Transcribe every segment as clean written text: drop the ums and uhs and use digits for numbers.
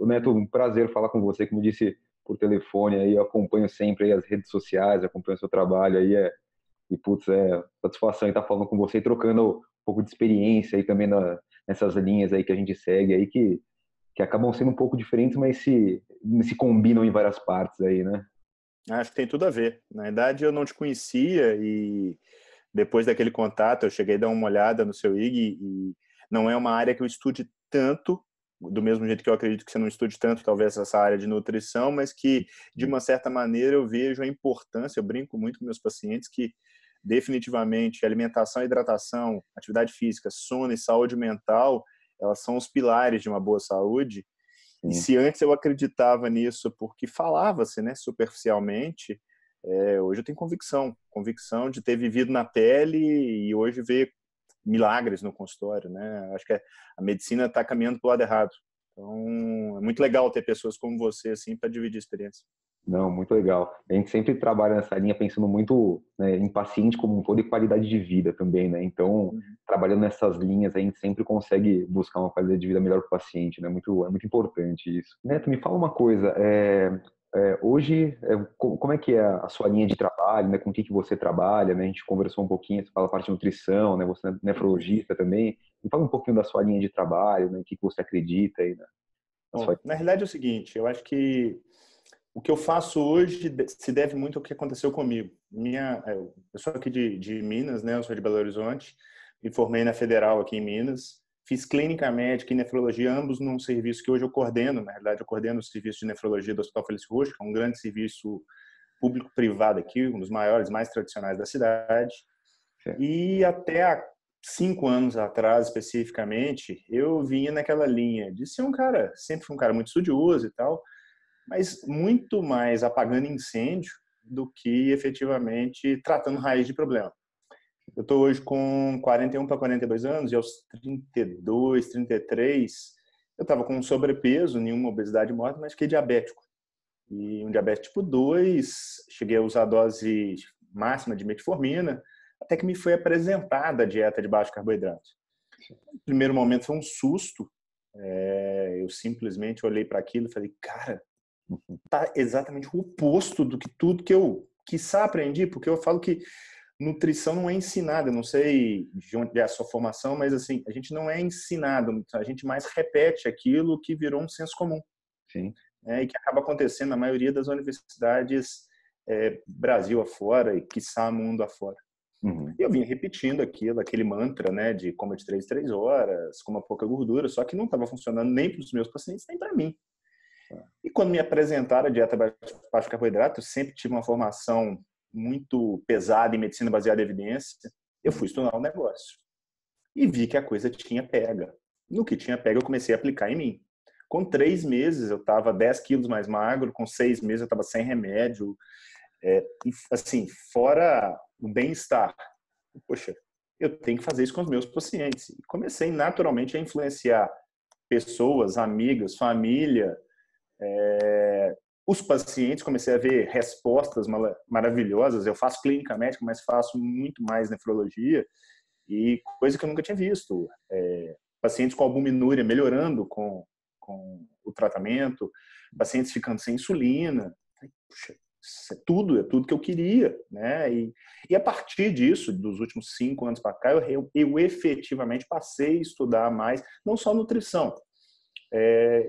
Neto, um prazer falar com você, como disse por telefone, aí eu acompanho sempre aí as redes sociais, acompanho o seu trabalho aí, e putz, é satisfação estar falando com você e trocando um pouco de experiência aí também nessas linhas aí que a gente segue aí, que acabam sendo um pouco diferentes, mas se combinam em várias partes aí, né? Acho que tem tudo a ver. Na verdade, eu não te conhecia e depois daquele contato eu cheguei a dar uma olhada no seu IG e não é uma área que eu estude tanto, do mesmo jeito que eu acredito que você não estude tanto, talvez, essa área de nutrição, mas que, de uma certa maneira, eu vejo a importância, eu brinco muito com meus pacientes que definitivamente alimentação, hidratação, atividade física, sono e saúde mental, elas são os pilares de uma boa saúde. E Sim. se antes eu acreditava nisso porque falava-se, né, superficialmente, hoje eu tenho convicção de ter vivido na pele e hoje ver milagres no consultório, né? Acho que a medicina está caminhando para o lado errado. Então, é muito legal ter pessoas como você assim para dividir experiência. Não, muito legal. A gente sempre trabalha nessa linha pensando muito, né, em paciente como um todo e qualidade de vida também, né? Então, trabalhando nessas linhas, a gente sempre consegue buscar uma qualidade de vida melhor para o paciente, né? É muito importante isso. Neto, me fala uma coisa. Hoje, como é que é a sua linha de trabalho, né? Com o que você trabalha, né? A gente conversou um pouquinho, você fala a parte de nutrição, né? Você é nefrologista também. Me fala um pouquinho da sua linha de trabalho, né? O que você acredita aí, né? Na Bom, sua... na realidade é o seguinte, eu acho que o que eu faço hoje se deve muito ao que aconteceu comigo. Eu sou aqui de Minas, né? Eu sou de Belo Horizonte, me formei na Federal aqui em Minas, fiz clínica médica e nefrologia, ambos num serviço que hoje eu coordeno. Na realidade, eu coordeno o serviço de nefrologia do Hospital Felício Roxo, que é um grande serviço público-privado aqui, um dos maiores, mais tradicionais da cidade. E até há 5 anos atrás, especificamente, eu vinha naquela linha de ser um cara, sempre fui um cara muito estudioso e tal, mas muito mais apagando incêndio do que efetivamente tratando raiz de problema. Eu estou hoje com 41 para 42 anos e aos 32, 33, eu estava com sobrepeso, nenhuma obesidade morta, mas fiquei diabético. E um diabetes tipo 2, cheguei a usar a dose máxima de metformina, até que me foi apresentada a dieta de baixo carboidrato. No primeiro momento foi um susto, eu simplesmente olhei para aquilo e falei, cara, tá exatamente o oposto do que tudo que eu quiçá aprendi, porque eu falo que nutrição não é ensinada, eu não sei de onde é a sua formação, mas assim, a gente não é ensinado, a gente mais repete aquilo que virou um senso comum. Sim. E que acaba acontecendo na maioria das universidades Brasil afora e quiçá mundo afora. Uhum. E eu vinha repetindo aquele mantra, né, de coma de 3 em 3 horas, coma pouca gordura, só que não estava funcionando nem para os meus pacientes, nem para mim. E quando me apresentaram a dieta baixo carboidrato, eu sempre tive uma formação muito pesada em medicina baseada em evidência, eu fui estudar o negócio. E vi que a coisa tinha pega. No que tinha pega, eu comecei a aplicar em mim. Com 3 meses, eu estava 10 quilos mais magro, com 6 meses, eu estava sem remédio. E, assim, fora o bem-estar. Poxa, eu tenho que fazer isso com os meus pacientes. E comecei naturalmente a influenciar pessoas, amigas, família, os pacientes, comecei a ver respostas maravilhosas. Eu faço clínica médica, mas faço muito mais nefrologia e coisa que eu nunca tinha visto. Pacientes com albuminúria melhorando com o tratamento, pacientes ficando sem insulina. Puxa, isso é tudo que eu queria, né? E a partir disso, dos últimos 5 anos para cá, eu efetivamente passei a estudar mais, não só nutrição,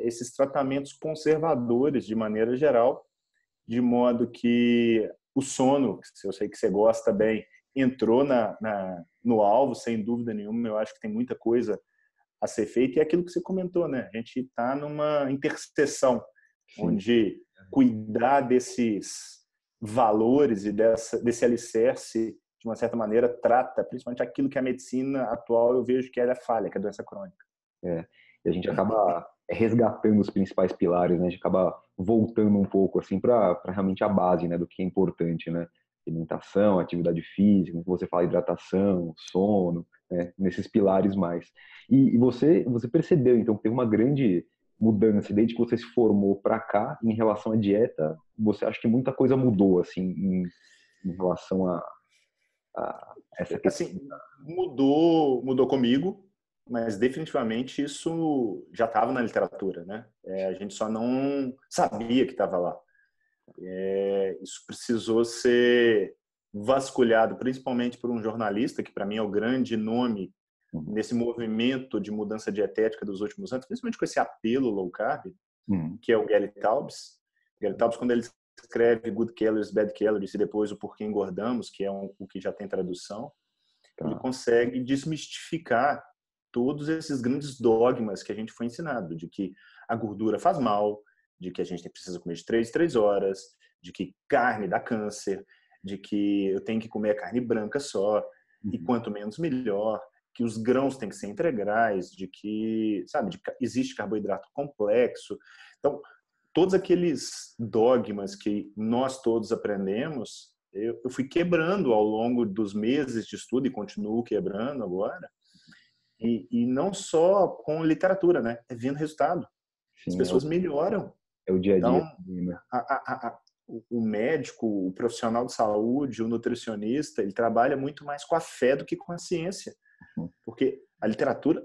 esses tratamentos conservadores de maneira geral, de modo que o sono, que eu sei que você gosta bem, entrou no alvo, sem dúvida nenhuma. Eu acho que tem muita coisa a ser feita, e é aquilo que você comentou, né? A gente está numa interseção, Sim. onde cuidar desses valores e desse alicerce, de uma certa maneira, trata principalmente aquilo que a medicina atual eu vejo que é a falha, que é a doença crônica. E a gente acaba resgatando os principais pilares, né? A gente acaba voltando um pouco assim para realmente a base, né, do que é importante, né? Alimentação, atividade física, como você fala, hidratação, sono, né? Nesses pilares mais. E você percebeu então que teve uma grande mudança desde que você se formou para cá em relação à dieta? Você acha que muita coisa mudou assim em relação a essa questão? Assim, mudou comigo, mas definitivamente isso já estava na literatura, né? A gente só não sabia que estava lá. Isso precisou ser vasculhado, principalmente por um jornalista, que para mim é o grande nome nesse movimento de mudança dietética dos últimos anos, principalmente com esse apelo low carb, que é o Gary Taubes. Gary Taubes, quando ele escreve Good Calories, Bad Calories e depois o Porquê Engordamos, que é o que já tem tradução, ele consegue desmistificar todos esses grandes dogmas que a gente foi ensinado, de que a gordura faz mal, de que a gente precisa comer de 3 em 3 horas, de que carne dá câncer, de que eu tenho que comer a carne branca só, e quanto menos melhor, que os grãos têm que ser integrais, de que, sabe, existe carboidrato complexo. Então, todos aqueles dogmas que nós todos aprendemos, eu fui quebrando ao longo dos meses de estudo e continuo quebrando agora. E não só com literatura, né? É vendo resultado. As Sim, pessoas melhoram. é o dia a dia. Então, o médico, o profissional de saúde, o nutricionista, ele trabalha muito mais com a fé do que com a ciência. Porque a literatura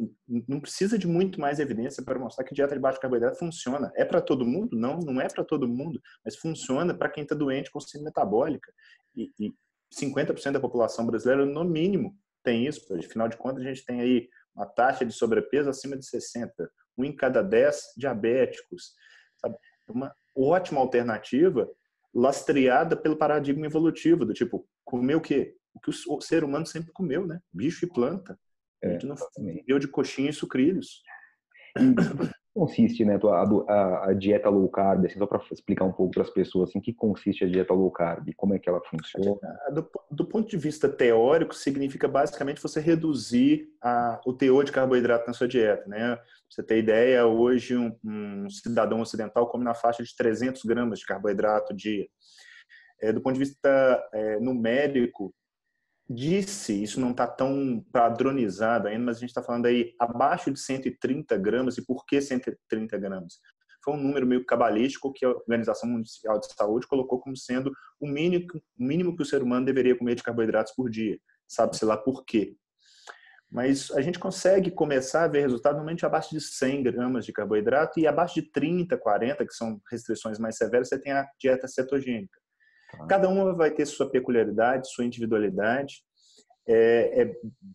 não precisa de muito mais evidência para mostrar que dieta de baixo carboidrato funciona. É para todo mundo? Não, não é para todo mundo, mas funciona para quem está doente com síndrome metabólica. E 50% da população brasileira, no mínimo, tem isso. Afinal de contas, a gente tem aí uma taxa de sobrepeso acima de 60. 1 em cada 10 diabéticos. Sabe? Uma ótima alternativa lastreada pelo paradigma evolutivo, do tipo, comer o quê? O que o ser humano sempre comeu, né? Bicho e planta. A gente não viveu de coxinha e sucrilhos. E consiste, né, a dieta low carb, assim, só para explicar um pouco para as pessoas, assim, que consiste a dieta low carb, como é que ela funciona? Do ponto de vista teórico, significa basicamente você reduzir o teor de carboidrato na sua dieta, né? Pra você ter ideia, hoje um cidadão ocidental come na faixa de 300 gramas de carboidrato dia. Do ponto de vista numérico, isso não está tão padronizado ainda, mas a gente está falando aí abaixo de 130 gramas. E por que 130 gramas? Foi um número meio cabalístico que a Organização Mundial de Saúde colocou como sendo o mínimo que o ser humano deveria comer de carboidratos por dia. Sabe-se lá por quê. Mas a gente consegue começar a ver resultado normalmente abaixo de 100 gramas de carboidrato, e abaixo de 30, 40, que são restrições mais severas, você tem a dieta cetogênica. Cada uma vai ter sua peculiaridade, sua individualidade.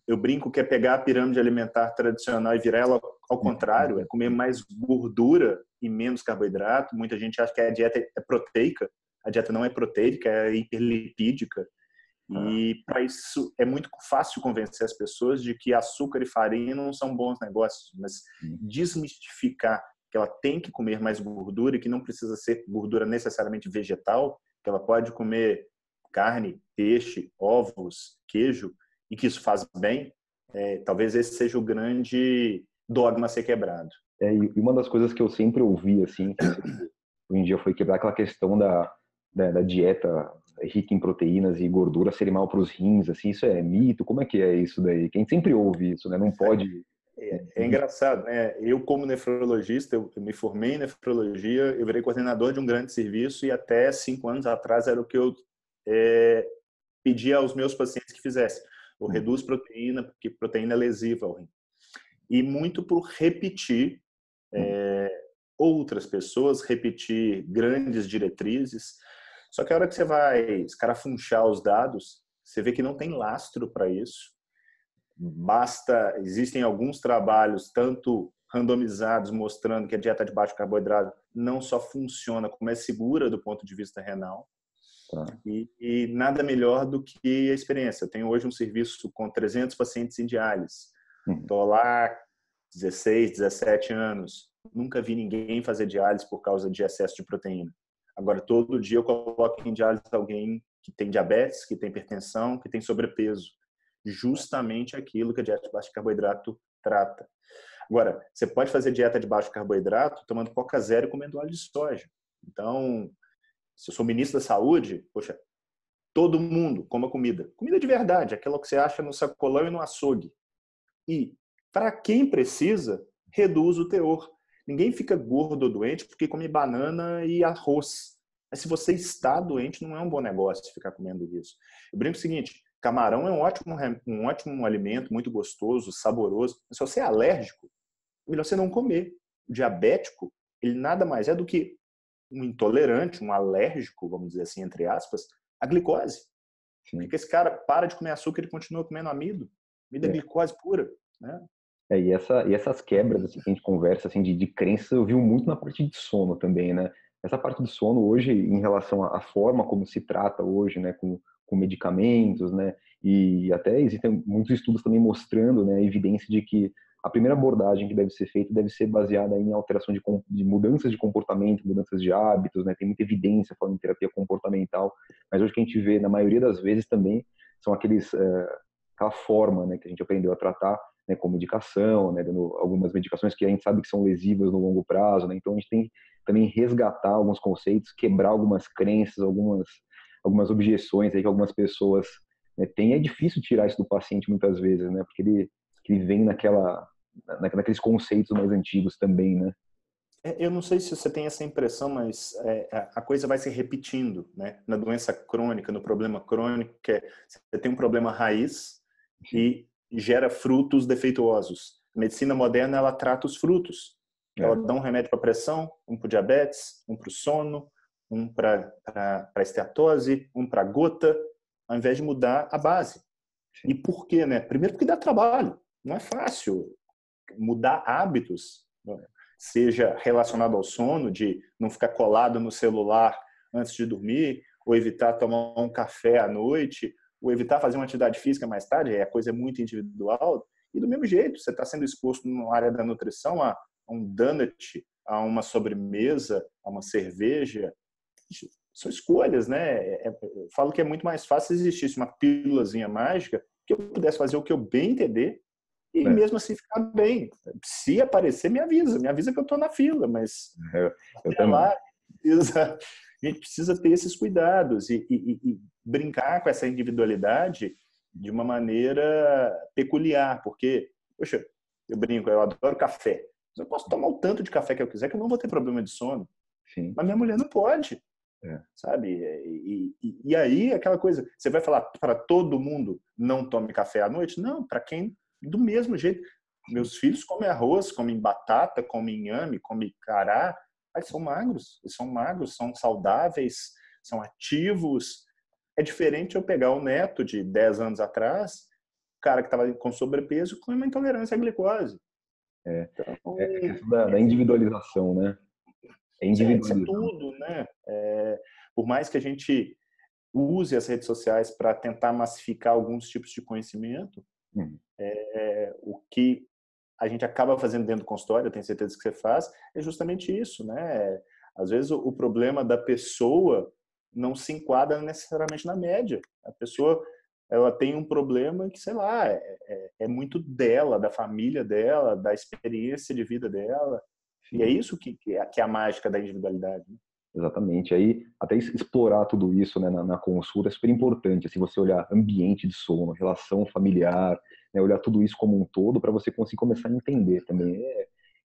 Eu brinco que é pegar a pirâmide alimentar tradicional e virar ela ao contrário, é comer mais gordura e menos carboidrato. Muita gente acha que a dieta é proteica. A dieta não é proteica, é hiperlipídica. E para isso é muito fácil convencer as pessoas de que açúcar e farinha não são bons negócios, mas desmistificar que ela tem que comer mais gordura e que não precisa ser gordura necessariamente vegetal, que ela pode comer carne, peixe, ovos, queijo, e que isso faz bem, talvez esse seja o grande dogma a ser quebrado. E uma das coisas que eu sempre ouvi, assim, que hoje em dia foi quebrar aquela questão da dieta rica em proteínas e gordura ser mal para os rins, assim, isso é mito? Como é que é isso daí? Quem sempre ouve isso, né? Não pode... É engraçado, né? Eu, como nefrologista, eu me formei em nefrologia, eu virei coordenador de um grande serviço e até 5 anos atrás era o que eu pedia aos meus pacientes que fizessem. Eu reduz proteína, porque proteína é lesiva ao rim. E muito por repetir outras pessoas, repetir grandes diretrizes. Só que a hora que você vai escarafunchar os dados, você vê que não tem lastro para isso. Existem alguns trabalhos, tanto randomizados, mostrando que a dieta de baixo carboidrato não só funciona, como é segura do ponto de vista renal. E nada melhor do que a experiência. Eu tenho hoje um serviço com 300 pacientes em diálise. Estou lá 16, 17 anos. Nunca vi ninguém fazer diálise por causa de excesso de proteína. Agora, todo dia eu coloco em diálise alguém que tem diabetes, que tem hipertensão, que tem sobrepeso. Justamente aquilo que a dieta de baixo carboidrato trata. Agora, você pode fazer dieta de baixo carboidrato tomando Coca Zero e comendo óleo de soja. Então, se eu sou ministro da saúde, poxa, todo mundo coma comida. Comida de verdade, aquela que você acha no sacolão e no açougue. E, para quem precisa, reduz o teor. Ninguém fica gordo ou doente porque come banana e arroz. Mas se você está doente, não é um bom negócio ficar comendo isso. Eu brinco o seguinte, Camarão é um ótimo alimento, muito gostoso, saboroso. Se você é alérgico, é melhor você não comer. O diabético, ele nada mais é do que um intolerante, um alérgico, vamos dizer assim, entre aspas, à glicose. Sim. Porque esse cara para de comer açúcar e continua comendo amido. Amido é É. glicose pura, né? E essas quebras assim, que a gente conversa assim, de crença, eu vi muito na parte de sono também, né? Essa parte do sono hoje, em relação à forma como se trata hoje, né, com medicamentos, né? E até existem muitos estudos também mostrando, né, a evidência de que a primeira abordagem que deve ser feita deve ser baseada em alteração de mudanças de comportamento, mudanças de hábitos, né? Tem muita evidência falando em terapia comportamental, mas hoje o que a gente vê, na maioria das vezes também, são aquela forma, né, que a gente aprendeu a tratar, né, com medicação, né, dando algumas medicações que a gente sabe que são lesivas no longo prazo, né, então a gente tem também resgatar alguns conceitos, quebrar algumas crenças, algumas objeções aí que algumas pessoas, né, têm. É difícil tirar isso do paciente muitas vezes, né, porque ele vem naqueles conceitos mais antigos também, né. Eu não sei se você tem essa impressão, mas a coisa vai se repetindo, né? Na doença crônica, no problema crônico, que você tem um problema raiz Sim. e gera frutos defeituosos. A medicina moderna, ela trata os frutos. Ela É, dá um remédio para pressão, um para diabetes, um para o sono, um para esteatose, um para gota, ao invés de mudar a base. E sim. por quê, né? Primeiro porque dá trabalho. Não é fácil mudar hábitos, seja relacionado ao sono, de não ficar colado no celular antes de dormir, ou evitar tomar um café à noite, ou evitar fazer uma atividade física mais tarde, a coisa é muito individual. E do mesmo jeito, você está sendo exposto na área da nutrição a um donut, a uma sobremesa, a uma cerveja. São escolhas, né? Eu falo que é muito mais fácil se existisse uma pílulazinha mágica que eu pudesse fazer o que eu bem entender e É, mesmo assim ficar bem. Se aparecer, me avisa que eu estou na fila, mas eu até também. lá a gente precisa ter esses cuidados e brincar com essa individualidade de uma maneira peculiar, porque, poxa, eu brinco, eu adoro café. Eu posso tomar o tanto de café que eu quiser que eu não vou ter problema de sono, Sim. mas minha mulher não pode, É. sabe? E aí aquela coisa, você vai falar para todo mundo não tome café à noite? Não, para quem do mesmo jeito. Meus filhos comem arroz, comem batata, comem inhame, comem cará, mas são magros, são saudáveis, são ativos. É diferente eu pegar o neto de 10 anos atrás, o cara que estava com sobrepeso com uma intolerância à glicose. É, Então, é a questão da individualização, né? É isso é individualizar. tudo, né? Por mais que a gente use as redes sociais para tentar massificar alguns tipos de conhecimento, Hum. o que a gente acaba fazendo dentro do consultório, eu tenho certeza que você faz, é justamente isso, né? Às vezes o problema da pessoa não se enquadra necessariamente na média. A pessoa, ela tem um problema que, sei lá, é muito dela, da família dela, da experiência de vida dela. E é Sim. isso que é a mágica da individualidade, né? Exatamente. Aí, até explorar tudo isso, né, na consulta é super importante. Assim, você olhar ambiente de sono, relação familiar, né, olhar tudo isso como um todo para você conseguir começar a entender também.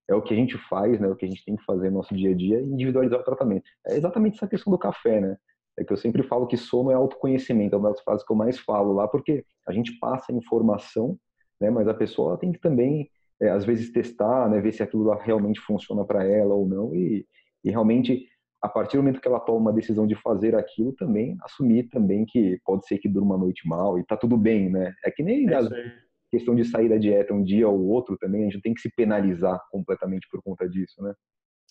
É o que a gente faz, né, o que a gente tem que fazer no nosso dia a dia e individualizar o tratamento. É exatamente essa questão do café, né? É que eu sempre falo que sono é autoconhecimento, é uma das frases que eu mais falo lá, porque a gente passa informação, né, mas a pessoa tem que também, às vezes, testar, né, ver se aquilo lá realmente funciona para ela ou não e realmente a partir do momento que ela toma uma decisão de fazer aquilo, também assumir também que pode ser que durma uma noite mal e tá tudo bem, né? É que nem É a isso aí. questão de sair da dieta um dia ou outro também, a gente não tem que se penalizar completamente por conta disso, né?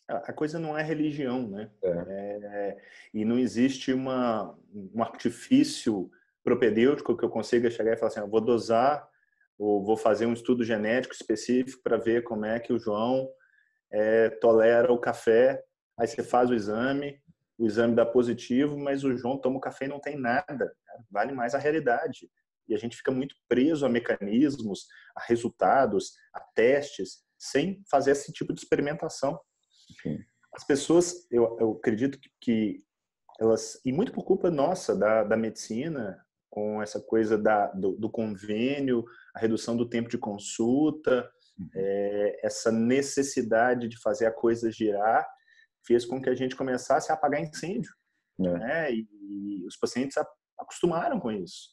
A coisa não é religião, né? É, E não existe um artifício propedêutico que eu consiga chegar e falar assim, eu vou dosar ou vou fazer um estudo genético específico para ver como é que o João tolera o café. Aí você faz o exame dá positivo, mas o João toma o café e não tem nada. Vale mais a realidade. E a gente fica muito preso a mecanismos, a resultados, a testes, sem fazer esse tipo de experimentação. sim, As pessoas, eu acredito que elas, e muito por culpa nossa, da medicina, com essa coisa do convênio, a redução do tempo de consulta, essa necessidade de fazer a coisa girar, fez com que a gente começasse a apagar incêndio, né? né? E os pacientes acostumaram com isso.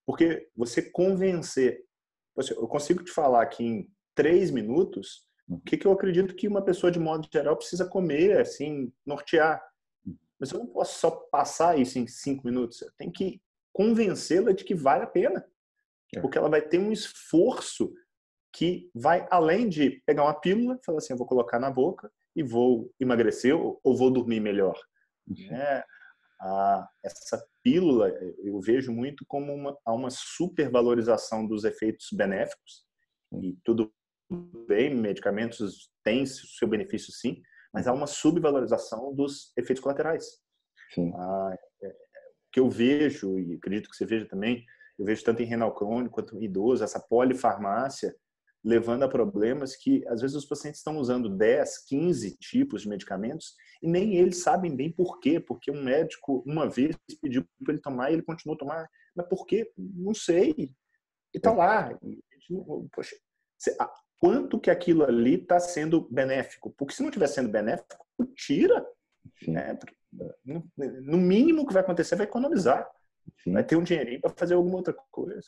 Porque você convencer, eu consigo te falar aqui em 3 minutos o que eu acredito que uma pessoa, de modo geral, precisa comer, assim, nortear. Mas eu não posso só passar isso em 5 minutos. Eu tenho que convencê-la de que vale a pena. Porque ela vai ter um esforço que vai além de pegar uma pílula e falar assim, eu vou colocar na boca e vou emagrecer ou vou dormir melhor. Né? Essa pílula eu vejo muito como uma supervalorização dos efeitos benéficos. E tudo bem, medicamentos têm seu benefício sim, mas há uma subvalorização dos efeitos colaterais. Sim. Que eu vejo, e acredito que você veja também, eu vejo tanto em renal crônico quanto em idoso, essa polifarmácia levando a problemas que, às vezes, os pacientes estão usando 10, 15 tipos de medicamentos e nem eles sabem bem por quê, porque um médico, uma vez, pediu para ele tomar e ele continuou a tomar. Mas por quê? Não sei. E está lá. Poxa, quanto que aquilo ali está sendo benéfico? Porque se não estiver sendo benéfico, tira. Né? No mínimo o que vai acontecer vai economizar. Sim. Vai ter um dinheirinho para fazer alguma outra coisa.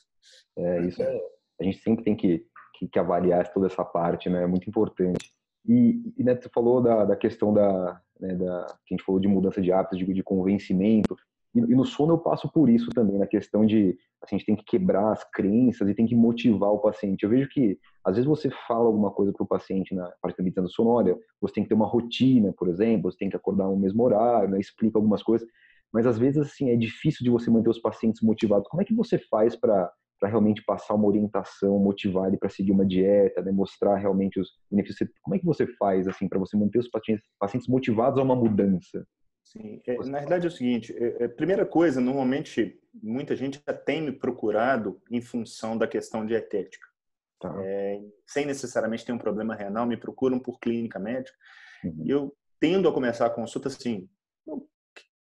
A gente sempre tem que avaliar toda essa parte, né? É muito importante. E né, você falou da questão que a gente falou de mudança de hábitos, de convencimento. E no sono eu passo por isso também, na questão de assim, a gente tem que quebrar as crenças e tem que motivar o paciente. Eu vejo que, às vezes, você fala alguma coisa para o paciente na parte da do sono, olha, você tem que ter uma rotina, por exemplo, você tem que acordar no mesmo horário, né, explica algumas coisas, mas às vezes assim, é difícil de você manter os pacientes motivados. Como é que você faz para realmente passar uma orientação, motivar ele para seguir uma dieta, né, mostrar realmente os benefícios? Como é que você faz assim para você manter os pacientes motivados a uma mudança? Sim, na verdade é o seguinte, primeira coisa, normalmente muita gente já tem me procurado em função da questão dietética. Tá. Sem necessariamente ter um problema renal, me procuram por clínica médica. E eu tendo a começar a consulta assim, o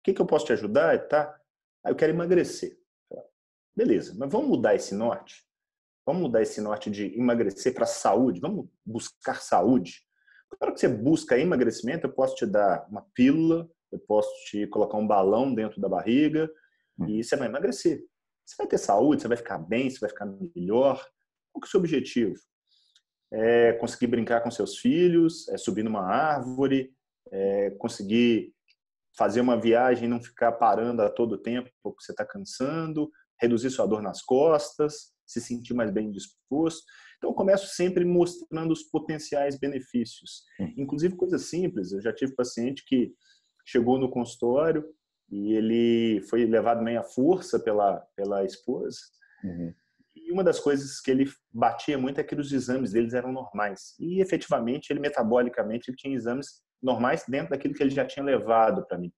que eu posso te ajudar? Tá? Eu quero emagrecer. Beleza, mas vamos mudar esse norte? Vamos mudar esse norte de emagrecer para saúde? Vamos buscar saúde? Na hora que você busca emagrecimento, eu posso te dar uma pílula, eu posso te colocar um balão dentro da barriga e você vai emagrecer. Você vai ter saúde, você vai ficar bem, você vai ficar melhor. Qual que é o seu objetivo? É conseguir brincar com seus filhos, é subir numa árvore, é conseguir fazer uma viagem e não ficar parando a todo tempo porque você está cansando, reduzir sua dor nas costas, se sentir mais bem disposto. Então, eu começo sempre mostrando os potenciais benefícios. Inclusive, coisas simples. Eu já tive paciente que chegou no consultório e ele foi levado meio à força pela esposa. E uma das coisas que ele batia muito é que os exames deles eram normais. E, efetivamente, ele metabolicamente ele tinha exames normais dentro daquilo que ele já tinha levado para mim.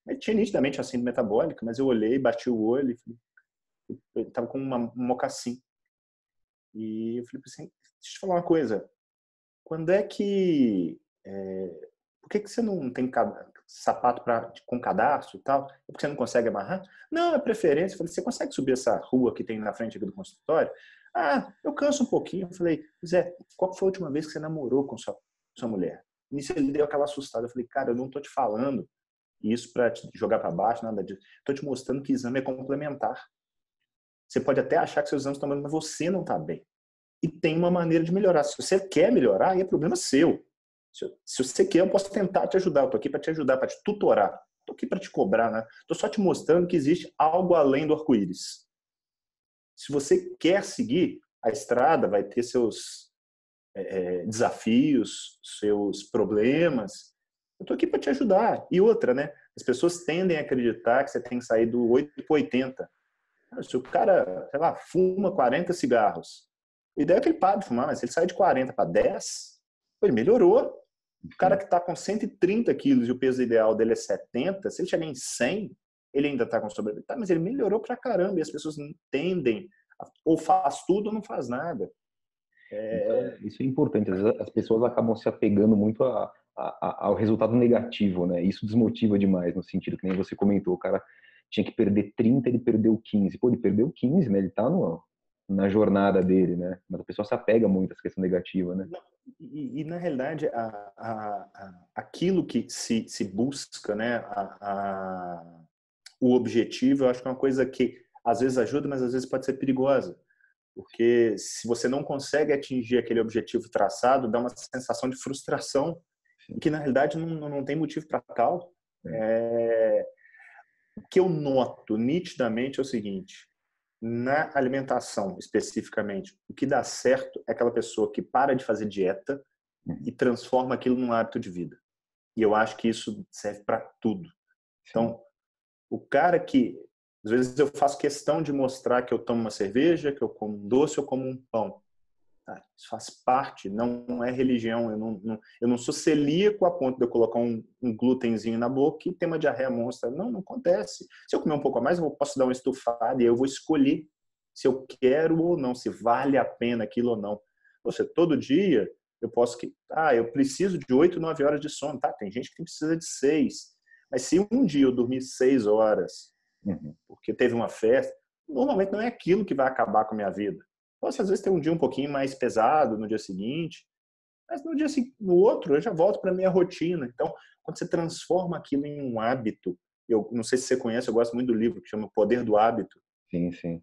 Ele tinha nitidamente a síndrome metabólica, mas eu olhei, bati o olho e falei, ele estava com um mocassim. E eu falei assim, deixa eu te falar uma coisa, quando é que... por que você não tem sapato com cadarço e tal? É porque você não consegue amarrar? Não, é preferência. Eu falei, você consegue subir essa rua que tem na frente aqui do consultório? Ah, eu canso um pouquinho. Eu falei, Zé, qual foi a última vez que você namorou com sua mulher? Nisso ele deu aquela assustada. Eu falei, cara, eu não tô te falando isso para te jogar para baixo, nada disso. Tô te mostrando que exame é complementar. Você pode até achar que seus exames estão bem, mas você não está bem. E tem uma maneira de melhorar. Se você quer melhorar, aí é problema seu. Se você quer, eu posso tentar te ajudar. Eu estou aqui para te ajudar, para te tutorar. Estou aqui para te cobrar, né? Estou só te mostrando que existe algo além do arco-íris. Se você quer seguir, a estrada vai ter seus desafios, seus problemas. Eu estou aqui para te ajudar. E outra, né? As pessoas tendem a acreditar que você tem que sair do 8 para 80. Se o cara, sei lá, fuma 40 cigarros, a ideia é que ele pare de fumar, mas se ele sai de 40 para 10, ele melhorou. O cara que está com 130 quilos e o peso ideal dele é 70, se ele chegar em 100, ele ainda está com sobrepeso. Tá, mas ele melhorou pra caramba e as pessoas tendem, ou faz tudo ou não faz nada. Isso é importante. Às vezes as pessoas acabam se apegando muito ao resultado negativo, né? Isso desmotiva demais, no sentido que nem você comentou, o cara tinha que perder 30, ele perdeu 15. Pô, ele perdeu 15, né? Ele tá na jornada dele, né? Mas a pessoa se apega muito a essa questão negativa, né? E na realidade, aquilo que se busca, né? O objetivo, eu acho que é uma coisa que às vezes ajuda, mas às vezes pode ser perigosa. Porque se você não consegue atingir aquele objetivo traçado, dá uma sensação de frustração, que na realidade não tem motivo para tal. O que eu noto nitidamente é o seguinte: na alimentação especificamente, o que dá certo é aquela pessoa que para de fazer dieta e transforma aquilo num hábito de vida. E eu acho que isso serve para tudo. Então, o cara que às vezes eu faço questão de mostrar que eu tomo uma cerveja, que eu como um doce ou como um pão. Tá? Isso faz parte, não é religião. Eu não sou celíaco a ponto de eu colocar um glutenzinho na boca e ter uma diarreia monstra. Não acontece. Se eu comer um pouco a mais, eu posso dar uma estufada e eu vou escolher se eu quero ou não, se vale a pena aquilo ou não. Você, todo dia, eu posso que... eu preciso de 8, 9 horas de sono. Tá, tem gente que precisa de 6. Mas se um dia eu dormir 6 horas, porque teve uma festa, normalmente não é aquilo que vai acabar com a minha vida. Posso, às vezes, ter um dia um pouquinho mais pesado no dia seguinte, mas no outro eu já volto para a minha rotina. Então, quando você transforma aquilo em um hábito, eu não sei se você conhece, eu gosto muito do livro que chama O Poder do Hábito. Sim, sim.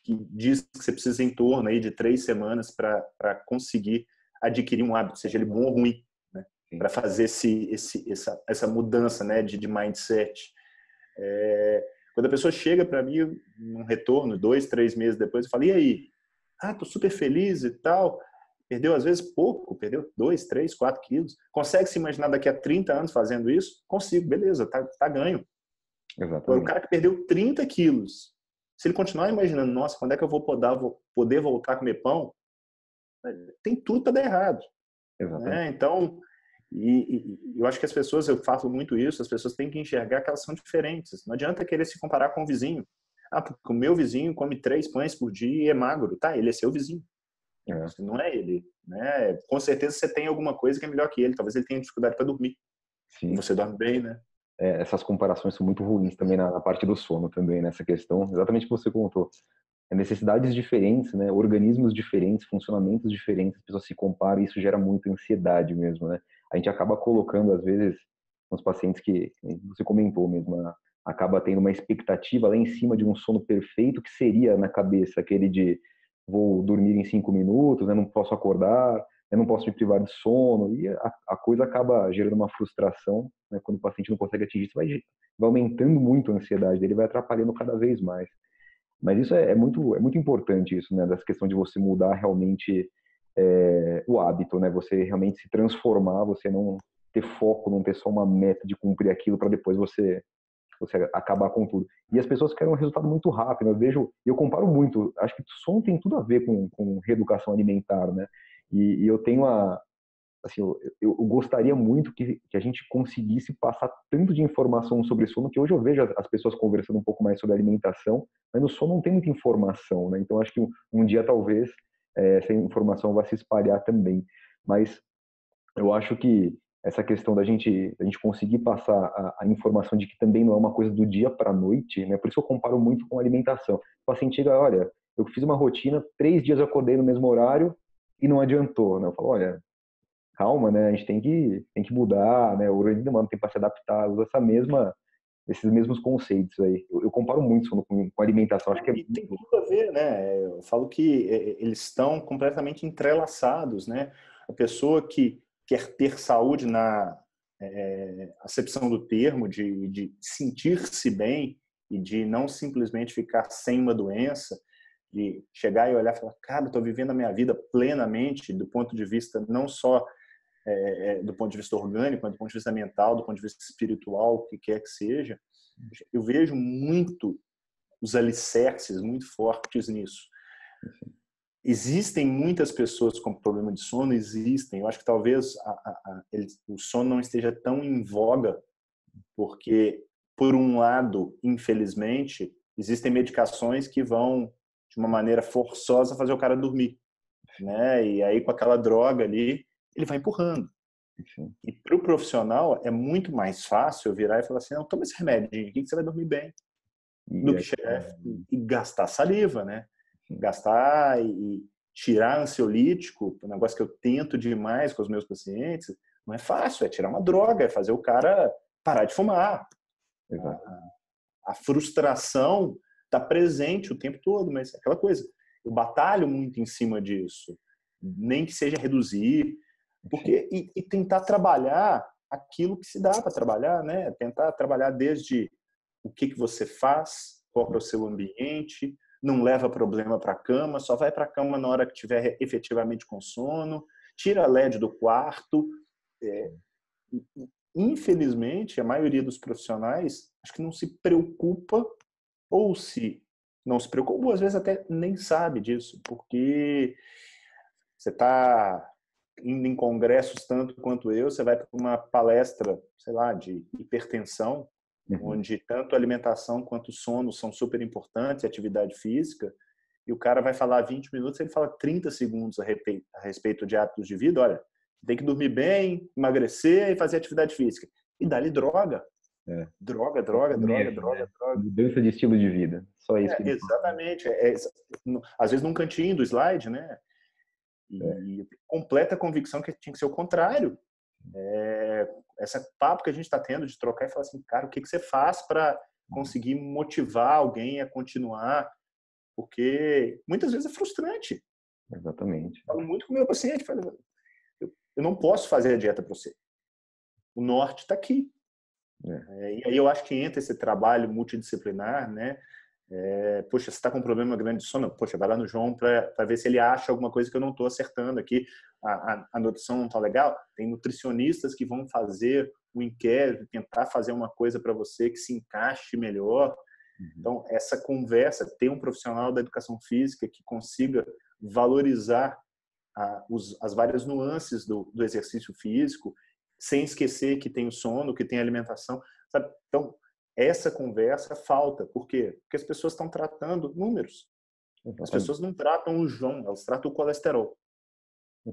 Que diz que você precisa em torno aí de 3 semanas para conseguir adquirir um hábito, seja ele bom ou ruim, né? Para fazer essa mudança, né, de mindset. Quando a pessoa chega para mim, num retorno, 2, 3 meses depois, eu falo, e aí? Tô super feliz e tal. Perdeu, às vezes, pouco, perdeu 2, 3, 4 quilos. Consegue se imaginar daqui a 30 anos fazendo isso? Consigo, beleza, tá ganho. Exatamente. Agora, o cara que perdeu 30 quilos, se ele continuar imaginando, nossa, quando é que eu vou poder voltar a comer pão? Tem tudo para dar errado. Né? Então, eu acho que as pessoas, eu falo muito isso, as pessoas têm que enxergar que elas são diferentes. Não adianta querer se comparar com o vizinho. Porque o meu vizinho come 3 pães por dia e é magro. Tá, ele é seu vizinho. Não é ele. Né? Com certeza você tem alguma coisa que é melhor que ele. Talvez ele tenha dificuldade para dormir. Sim. E você dorme bem, né? Essas comparações são muito ruins também na parte do sono também, nessa questão. Exatamente o que você contou. Necessidades diferentes, né? Organismos diferentes, funcionamentos diferentes, as pessoas se comparam e isso gera muita ansiedade mesmo, né? A gente acaba colocando, às vezes, nos pacientes que você comentou mesmo, acaba tendo uma expectativa lá em cima de um sono perfeito que seria na cabeça aquele de vou dormir em 5 minutos, né? Não posso acordar, eu não posso me privar de sono, e a coisa acaba gerando uma frustração, né? Quando o paciente não consegue atingir isso, vai aumentando muito a ansiedade dele, vai atrapalhando cada vez mais. Mas isso é muito importante, isso, né? Dessa questão de você mudar realmente o hábito, né? Você realmente se transformar, você não ter foco, não ter só uma meta de cumprir aquilo para depois você acabar com tudo. E as pessoas querem um resultado muito rápido. Eu comparo muito, acho que sono tem tudo a ver com reeducação alimentar, né? E eu tenho assim, eu gostaria muito que a gente conseguisse passar tanto de informação sobre sono, que hoje eu vejo as pessoas conversando um pouco mais sobre alimentação, mas no sono não tem muita informação, né? Então acho que um dia talvez essa informação vai se espalhar também. Mas eu acho que essa questão da gente conseguir passar a informação de que também não é uma coisa do dia para a noite, né? Por isso eu comparo muito com a alimentação. O paciente chega, olha, eu fiz uma rotina, 3 dias eu acordei no mesmo horário e não adiantou, né? Eu falo, olha, calma, né? A gente tem que mudar, né? O organismo demora um tempo para se adaptar, usa esses mesmos conceitos aí. Eu comparo muito isso com alimentação, acho que E tem tudo a ver, né? Eu falo que eles estão completamente entrelaçados, né? A pessoa que quer ter saúde na acepção do termo, de sentir-se bem e de não simplesmente ficar sem uma doença, de chegar e olhar e falar, cara, estou vivendo a minha vida plenamente, do ponto de vista não só do ponto de vista orgânico, mas do ponto de vista mental, do ponto de vista espiritual, o que quer que seja. Eu vejo muito os alicerces muito fortes nisso. Existem muitas pessoas com problema de sono, existem. Eu acho que talvez o sono não esteja tão em voga, porque, por um lado, infelizmente, existem medicações que vão, de uma maneira forçosa, fazer o cara dormir. Né? E aí, com aquela droga ali, ele vai empurrando. Enfim. E para o profissional, é muito mais fácil eu virar e falar assim, não, toma esse remedinho aqui que você vai dormir bem. Do que chegar e gastar saliva, né? Gastar e tirar ansiolítico, um negócio que eu tento demais com os meus pacientes, não é fácil, é tirar uma droga, é fazer o cara parar de fumar. A frustração está presente o tempo todo, mas é aquela coisa. Eu batalho muito em cima disso, nem que seja reduzir, porque e tentar trabalhar aquilo que se dá para trabalhar, né? Tentar trabalhar desde o que você faz, qual é o seu ambiente, não leva problema para a cama, só vai para a cama na hora que tiver efetivamente com sono, tira a LED do quarto. Infelizmente, a maioria dos profissionais acho que não se preocupa, ou se não se preocupa, ou às vezes até nem sabe disso, porque você está indo em congressos tanto quanto eu, você vai para uma palestra, sei lá, de hipertensão, onde tanto a alimentação quanto o sono são super importantes, atividade física, e o cara vai falar 20 minutos, ele fala 30 segundos a respeito de hábitos de vida. Olha, tem que dormir bem, emagrecer e fazer atividade física. E dá-lhe droga. Droga. Mudança de estilo de vida. Só isso. Exatamente. Às vezes num cantinho do slide, né? E completa convicção que tinha que ser o contrário. Esse papo que a gente está tendo de trocar e falar assim, cara, o que você faz para conseguir motivar alguém a continuar? Porque muitas vezes é frustrante. Exatamente. Eu falo muito com o meu paciente, eu não posso fazer a dieta para você. O norte está aqui. E aí eu acho que entra esse trabalho multidisciplinar, né? Poxa, você está com um problema grande de sono? Poxa, vai lá no João para ver se ele acha alguma coisa que eu não estou acertando aqui. A nutrição não está legal? Tem nutricionistas que vão fazer um inquérito, tentar fazer uma coisa para você que se encaixe melhor. Então, essa conversa, ter um profissional da educação física que consiga valorizar as várias nuances do exercício físico, sem esquecer que tem o sono, que tem a alimentação, sabe? Então, essa conversa falta. Por quê? Porque as pessoas estão tratando números. As pessoas não tratam o João, elas tratam o colesterol.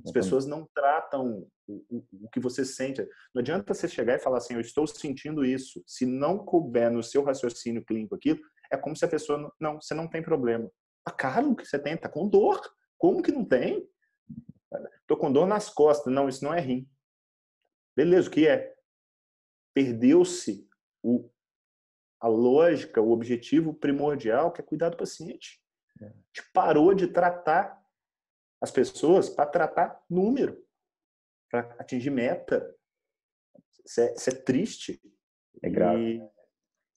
As pessoas não tratam o que você sente. Não adianta você chegar e falar assim, eu estou sentindo isso. Se não couber no seu raciocínio clínico aquilo, é como se a pessoa, não, você não tem problema. Claro que você tem, tá com dor. Como que não tem? Tô com dor nas costas. Não, isso não é rim. Beleza, o que é? Perdeu-se a lógica, o objetivo primordial, que é cuidar do paciente. A gente parou de tratar as pessoas para tratar número, para atingir meta. Isso é triste. É grave.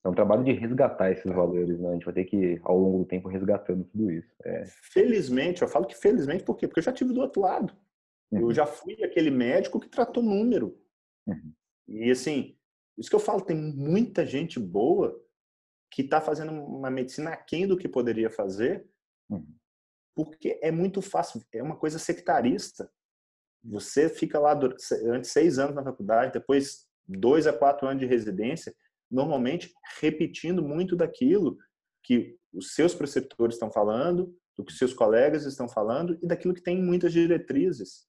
É um trabalho de resgatar esses valores, né? A gente vai ter que, ao longo do tempo, resgatando tudo isso. Felizmente, eu falo que felizmente, por quê? Porque eu já tive do outro lado. Eu já fui aquele médico que tratou número. E assim, isso que eu falo, tem muita gente boa que está fazendo uma medicina aquém do que poderia fazer, porque é muito fácil, é uma coisa sectarista. Você fica lá durante 6 anos na faculdade, depois 2 a 4 anos de residência, normalmente repetindo muito daquilo que os seus preceptores estão falando, do que os seus colegas estão falando e daquilo que tem muitas diretrizes.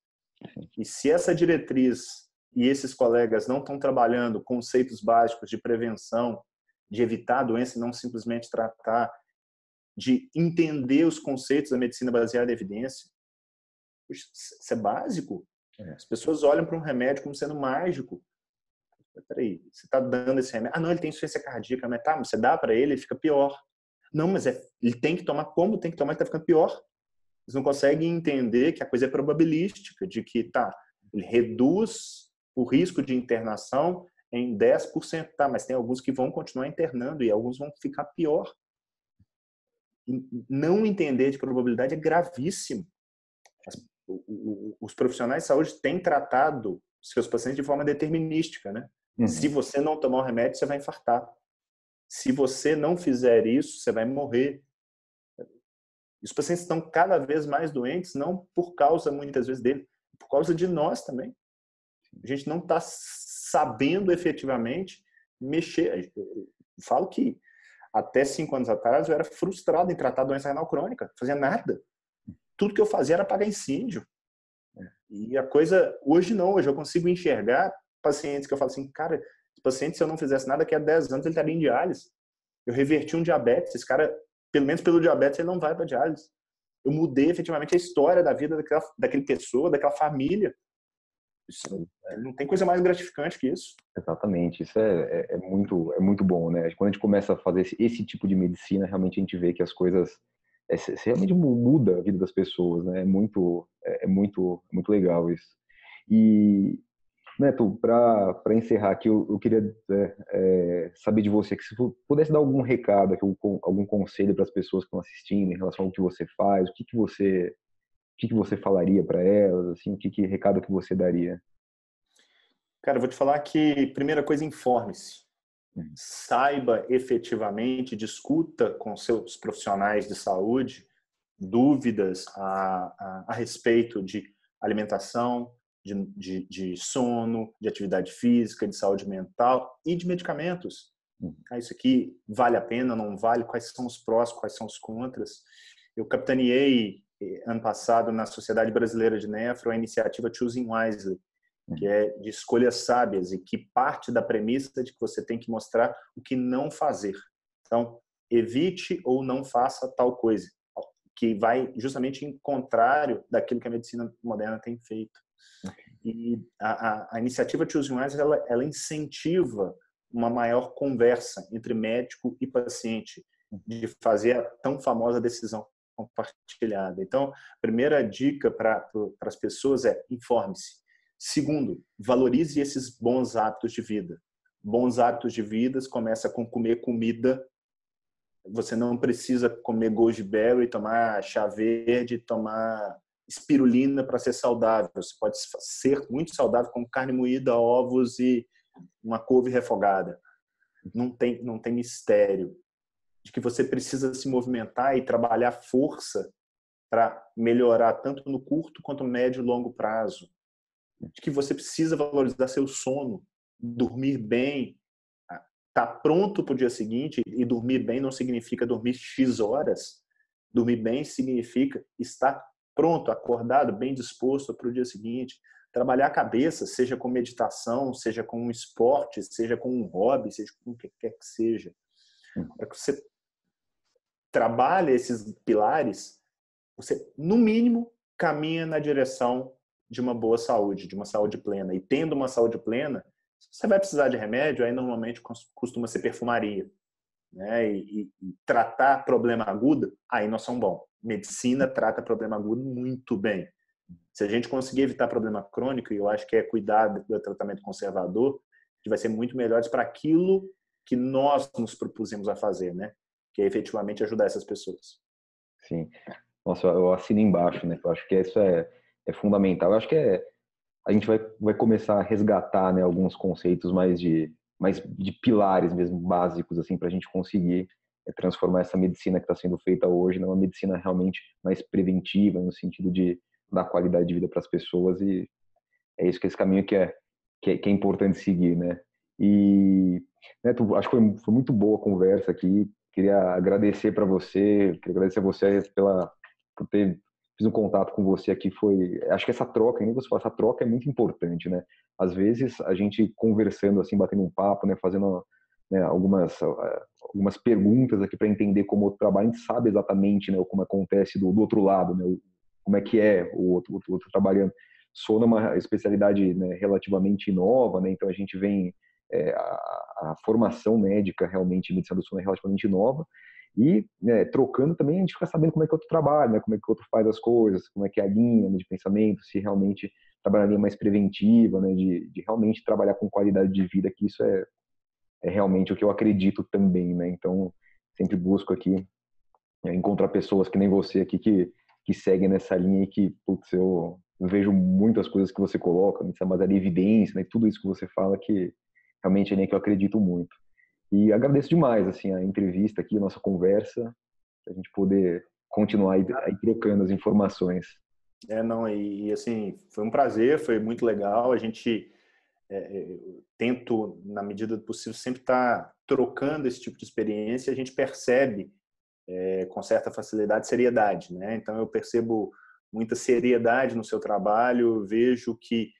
E se essa diretriz e esses colegas não estão trabalhando conceitos básicos de prevenção, de evitar a doença e não simplesmente tratar, de entender os conceitos da medicina baseada em evidência, isso é básico. As pessoas olham para um remédio como sendo mágico. Peraí, você está dando esse remédio? Não, ele tem insuficiência cardíaca, mas tá, você dá para ele fica pior. Não, mas ele tem que tomar, como tem que tomar, ele está ficando pior. Eles não conseguem entender que a coisa é probabilística, de que ele reduz o risco de internação em 10%, mas tem alguns que vão continuar internando e alguns vão ficar pior. Não entender de probabilidade é gravíssimo. Os profissionais de saúde têm tratado seus pacientes de forma determinística, né? Se você não tomar o remédio, você vai infartar. Se você não fizer isso, você vai morrer. E os pacientes estão cada vez mais doentes, não por causa, muitas vezes, dele, por causa de nós também. A gente não está sabendo efetivamente mexer. Eu falo que até 5 anos atrás eu era frustrado em tratar doença renal crônica, não fazia nada. Tudo que eu fazia era apagar incêndio. E a coisa, hoje não, hoje eu consigo enxergar pacientes que eu falo assim, cara, esse paciente, se eu não fizesse nada, daqui a 10 anos ele estaria em diálise. Eu reverti um diabetes, esse cara, pelo menos pelo diabetes, ele não vai para diálise. Eu mudei efetivamente a história da vida daquela pessoa, daquela família. Não tem coisa mais gratificante que isso. Exatamente, isso é muito bom, né? Quando a gente começa a fazer esse tipo de medicina, realmente a gente vê que as coisas realmente muda a vida das pessoas, né? É muito legal isso. E, Neto, para encerrar aqui, eu queria saber de você, que se pudesse dar algum recado, algum conselho para as pessoas que estão assistindo em relação ao que você faz, o que você falaria para elas, assim, que recado que você daria? Cara, eu vou te falar que, primeira coisa, informe-se. Saiba efetivamente, discuta com seus profissionais de saúde dúvidas a respeito de alimentação, de sono, de atividade física, de saúde mental e de medicamentos. Isso aqui vale a pena, não vale? Quais são os prós, quais são os contras? Eu capitaneei ano passado na Sociedade Brasileira de Nefro a iniciativa Choosing Wisely, que é de escolhas sábias e que parte da premissa de que você tem que mostrar o que não fazer. Então, evite ou não faça tal coisa, que vai justamente em contrário daquilo que a medicina moderna tem feito. E a iniciativa Choosing Wisely, ela incentiva uma maior conversa entre médico e paciente, de fazer a tão famosa decisão compartilhada. Então, a primeira dica para as pessoas é informe-se. Segundo, valorize esses bons hábitos de vida. Bons hábitos de vida começa com comer comida. Você não precisa comer goji berry, tomar chá verde, tomar espirulina para ser saudável. Você pode ser muito saudável com carne moída, ovos e uma couve refogada. Não tem mistério de que você precisa se movimentar e trabalhar força para melhorar tanto no curto quanto no médio e longo prazo. De que você precisa valorizar seu sono, dormir bem, estar pronto para o dia seguinte. E dormir bem não significa dormir X horas. Dormir bem significa estar pronto, acordado, bem disposto para o dia seguinte. Trabalhar a cabeça, seja com meditação, seja com um esporte, seja com um hobby, seja com o que quer que seja. Para que você trabalhe esses pilares, você, no mínimo, caminha na direção de uma boa saúde, de uma saúde plena. E tendo uma saúde plena, você vai precisar de remédio, aí normalmente costuma ser perfumaria. Né? E tratar problema agudo, aí nós somos bons. Medicina trata problema agudo muito bem. Se a gente conseguir evitar problema crônico, e eu acho que é cuidar do tratamento conservador, a gente vai ser muito melhores para aquilo que nós nos propusemos a fazer, né? Que é efetivamente ajudar essas pessoas. Sim. Nossa, eu assino embaixo, né? Eu acho que isso é fundamental. Eu acho que a gente vai começar a resgatar, né, alguns conceitos mais de pilares mesmo, básicos, assim, para a gente conseguir transformar essa medicina que está sendo feita hoje numa medicina realmente mais preventiva, no sentido de dar qualidade de vida para as pessoas. E é isso, que esse caminho que é importante seguir, né? E, Neto, acho que foi muito boa a conversa aqui. Queria agradecer a você por ter fiz um contato com você aqui. Acho que essa troca, nem você fala, essa troca é muito importante, né? Às vezes a gente conversando assim, batendo um papo, né, fazendo, né, algumas perguntas aqui para entender como o outro trabalha, a gente sabe exatamente, né, como acontece do outro lado, né, como é que é o outro trabalhando. Sou numa especialidade, né, relativamente nova, né, então a gente vem a formação médica realmente em medicina do sono é relativamente nova. E, né, trocando também, a gente fica sabendo como é que o outro trabalha, né, como é que o outro faz as coisas, como é que é a linha, né, de pensamento, se realmente trabalha a linha mais preventiva, né, de realmente trabalhar com qualidade de vida, que isso é realmente o que eu acredito também, né? Então, sempre busco aqui encontrar pessoas que nem você aqui que seguem nessa linha e que, putz, eu vejo muitas coisas que você coloca, mas ali evidência, né, tudo isso que você fala que realmente é nem que eu acredito muito. E agradeço demais, assim, a entrevista aqui, a nossa conversa, para a gente poder continuar aí trocando as informações. Não, assim, foi um prazer, foi muito legal. A gente tento, na medida do possível, sempre estar trocando esse tipo de experiência. A gente percebe, com certa facilidade, seriedade, né? Então, eu percebo muita seriedade no seu trabalho, vejo que,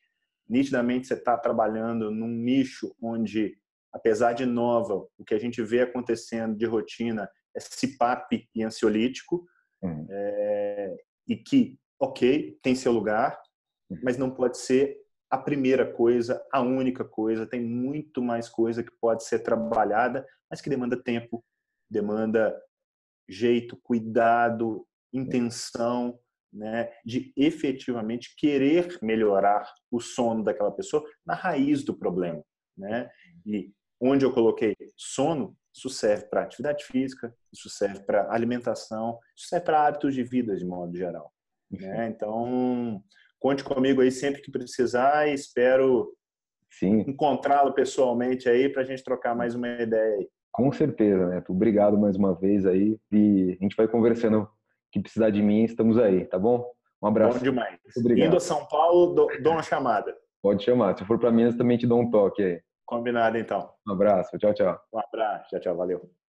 nitidamente, você está trabalhando num nicho onde, apesar de nova, o que a gente vê acontecendo de rotina é CPAP e ansiolítico, e que, ok, tem seu lugar, mas não pode ser a primeira coisa, a única coisa. Tem muito mais coisa que pode ser trabalhada, mas que demanda tempo, demanda jeito, cuidado, intenção, né, de efetivamente querer melhorar o sono daquela pessoa na raiz do problema, né? E onde eu coloquei sono, isso serve para atividade física, isso serve para alimentação, isso serve para hábitos de vida de modo geral, né? Então, conte comigo aí sempre que precisar e espero Sim, encontrá-lo pessoalmente aí para a gente trocar mais uma ideia aí. com certeza, Neto. Obrigado mais uma vez aí. E a gente vai conversando. Que precisar de mim, estamos aí, tá bom? Um Bom abraço. demais. Muito obrigado. Indo a São Paulo, dou uma chamada. Pode chamar. Se for para Minas, também te dou um toque aí. Combinado, então. Um abraço. Tchau, tchau. Um abraço. Tchau, tchau. Valeu.